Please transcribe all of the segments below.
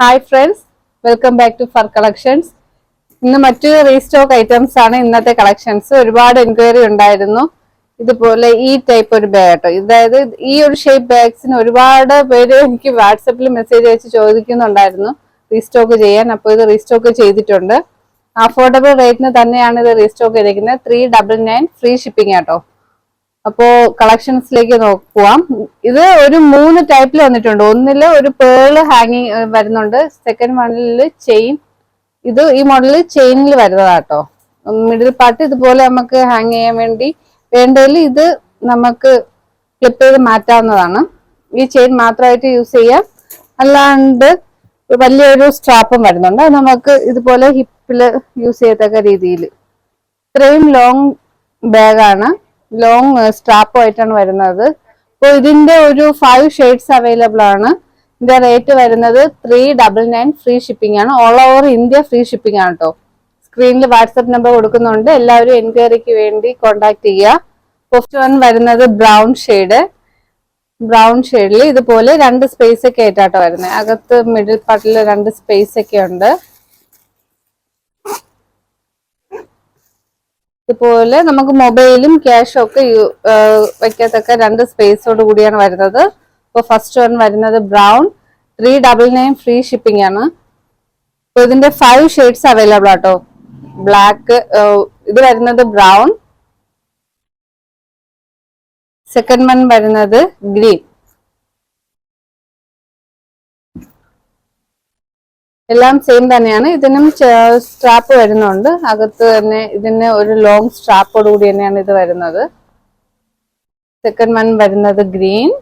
Hi friends, welcome back to Fur Collections. ഇന്ന് മറ്റൊരു restock items ആണ് ഇന്നത്തെ കളക്ഷൻസ്. ഒരുപാട് എൻക്വയറി ഉണ്ടായിരുന്നു. ഇതുപോലെ ഈ ടൈപ്പ് ഒരു ബാഗ് കേട്ടോ. അതായത് ഈ ഒരു ഷേപ്പ് ബാഗ്സിന് ഒരുപാട് പേര് എനിക്ക് വാട്സപ്പിൽ മെസ്സേജ് അയച്ച് ചോദിക്കുന്നുണ്ടായിരുന്നു റീസ്റ്റോക്ക് ചെയ്യാൻ. അപ്പോൾ ഇത് റീസ്റ്റോക്ക് ചെയ്തിട്ടുണ്ട്. അഫോർഡബിൾ റേറ്റിന് തന്നെയാണ് ഇത് റീസ്റ്റോക്ക് ചെയ്തിരിക്കുന്നത്. 399 ഫ്രീ ഷിപ്പിംഗ് ആട്ടോ. അപ്പോ കളക്ഷൻസിലേക്ക് നോക്കുവാം. ഇത് ഒരു 3 ടൈപ്പിൽ വന്നിട്ടുണ്ട്. ഒന്നില് ഒരു പേള് ഹാങ്ങിങ് വരുന്നുണ്ട്. സെക്കൻഡ് വണ്ണില് ചെയിൻ. ഇത് ഈ മോഡലിൽ ചെയിനിൽ വരുന്നതാട്ടോ. മിഡിൽ പാർട്ട് ഇതുപോലെ നമുക്ക് ഹാങ് ചെയ്യാൻ വേണ്ടി വേണ്ടതിൽ ഇത് നമുക്ക് ക്ലിപ്പ് ചെയ്ത് മാറ്റാവുന്നതാണ്. ഈ ചെയിൻ മാത്രമായിട്ട് യൂസ് ചെയ്യാം. അല്ലാണ്ട് വലിയൊരു സ്ട്രാപ്പും വരുന്നുണ്ട്. അത് നമുക്ക് ഇതുപോലെ ഹിപ്പില് യൂസ് ചെയ്യത്തക്ക രീതിയിൽ. ഇത്രയും ലോങ് ബാഗാണ്. ലോങ് സ്ട്രാപ്പ് ആയിട്ടാണ് വരുന്നത്. അപ്പോൾ ഇതിന്റെ ഒരു 5 ഷെയ്ഡ്സ് അവൈലബിൾ ആണ്. ഇതിന്റെ റേറ്റ് വരുന്നത് 399 ഫ്രീ ഷിപ്പിംഗ് ആണ്. All over India free shipping ആണ് കേട്ടോ. സ്ക്രീനിൽ വാട്സ്ആപ്പ് നമ്പർ കൊടുക്കുന്നുണ്ട്. എല്ലാവരും എൻക്വയറിക്ക് വേണ്ടി കോൺടാക്ട് ചെയ്യുക. ഫസ്റ്റ് വൺ വരുന്നത് ബ്രൗൺ ഷെയ്ഡ്. ബ്രൗൺ ഷെയ്ഡിൽ ഇതുപോലെ 2 സ്പേസ് ഒക്കെ ആയിട്ടാട്ടോ വരുന്നത്. അകത്ത് മിഡിൽ പാർട്ടിൽ 2 സ്പേസ് ഒക്കെ ഉണ്ട്. ഇതുപോലെ നമുക്ക് മൊബൈലും ക്യാഷും ഒക്കെ വെക്കത്തക്ക 2 സ്പേസോട് കൂടിയാണ് വരുന്നത്. ഇപ്പോൾ ഫസ്റ്റ് വൺ വരുന്നത് ബ്രൗൺ. 399 ഫ്രീ ഷിപ്പിംഗ് ആണ്. അപ്പോൾ ഇതിന്റെ 5 ഷെയ്ഡ്സ് അവൈലബിൾ ആട്ടോ. ബ്ലാക്ക്, ഇത് വരുന്നത് ബ്രൗൺ. സെക്കൻഡ് വൺ വരുന്നത് ഗ്രീൻ. എല്ലാം സെയിം തന്നെയാണ്. ഇതിനും സ്ട്രാപ്പ് വരുന്നുണ്ട്. അകത്ത് തന്നെ ഇതിന് ഒരു ലോങ് സ്ട്രാപ്പോട് കൂടി തന്നെയാണ് ഇത് വരുന്നത്. സെക്കൻഡ് വൺ വരുന്നത് ഗ്രീൻ.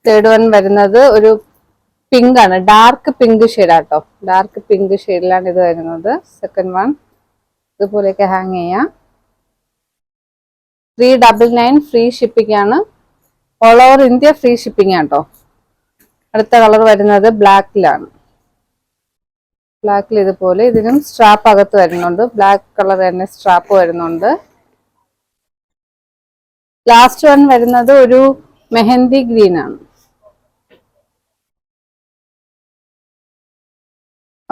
തേർഡ് വൺ വരുന്നത് ഒരു പിങ്ക് ആണ്. ഡാർക്ക് പിങ്ക് ഷെയ്ഡാട്ടോ. ഡാർക്ക് പിങ്ക് ഷെയ്ഡിലാണ് ഇത് വരുന്നത്. സെക്കൻഡ് വൺ ഇതുപോലെയൊക്കെ ഹാങ് ചെയ്യാം. 399 ഫ്രീ ഷിപ്പിംഗ് ആണ്. All over India free shipping ആട്ടോ. അടുത്ത കളർ വരുന്നത് ബ്ലാക്കിലാണ്. ബ്ലാക്കിൽ ഇതുപോലെ ഇതിനും സ്ട്രാപ്പ് അകത്ത് വരുന്നുണ്ട്. ബ്ലാക്ക് കളർ തന്നെ സ്ട്രാപ്പ് വരുന്നുണ്ട്. ലാസ്റ്റ് വൺ വരുന്നത് ഒരു മെഹന്തി ഗ്രീൻ ആണ്.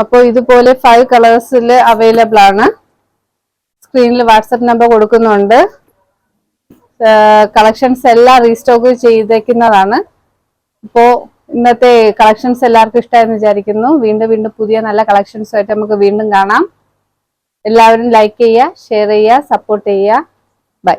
അപ്പോൾ ഇതുപോലെ 5 കളേഴ്സിൽ അവൈലബിൾ ആണ്. സ്ക്രീനിൽ വാട്സപ്പ് നമ്പർ കൊടുക്കുന്നുണ്ട്. കളക്ഷൻസ് എല്ലാം റീസ്റ്റോക്ക് ചെയ്തേക്കുന്നതാണ്. അപ്പോൾ ഇന്നത്തെ കളക്ഷൻസ് എല്ലാവർക്കും ഇഷ്ടമായെന്ന് വിചാരിക്കുന്നു. വീണ്ടും പുതിയ നല്ല കളക്ഷൻസ് ആയിട്ട് നമുക്ക് വീണ്ടും കാണാം. എല്ലാവരും ലൈക്ക് ചെയ്യുക, ഷെയർ ചെയ്യുക, സപ്പോർട്ട് ചെയ്യുക. ബൈ.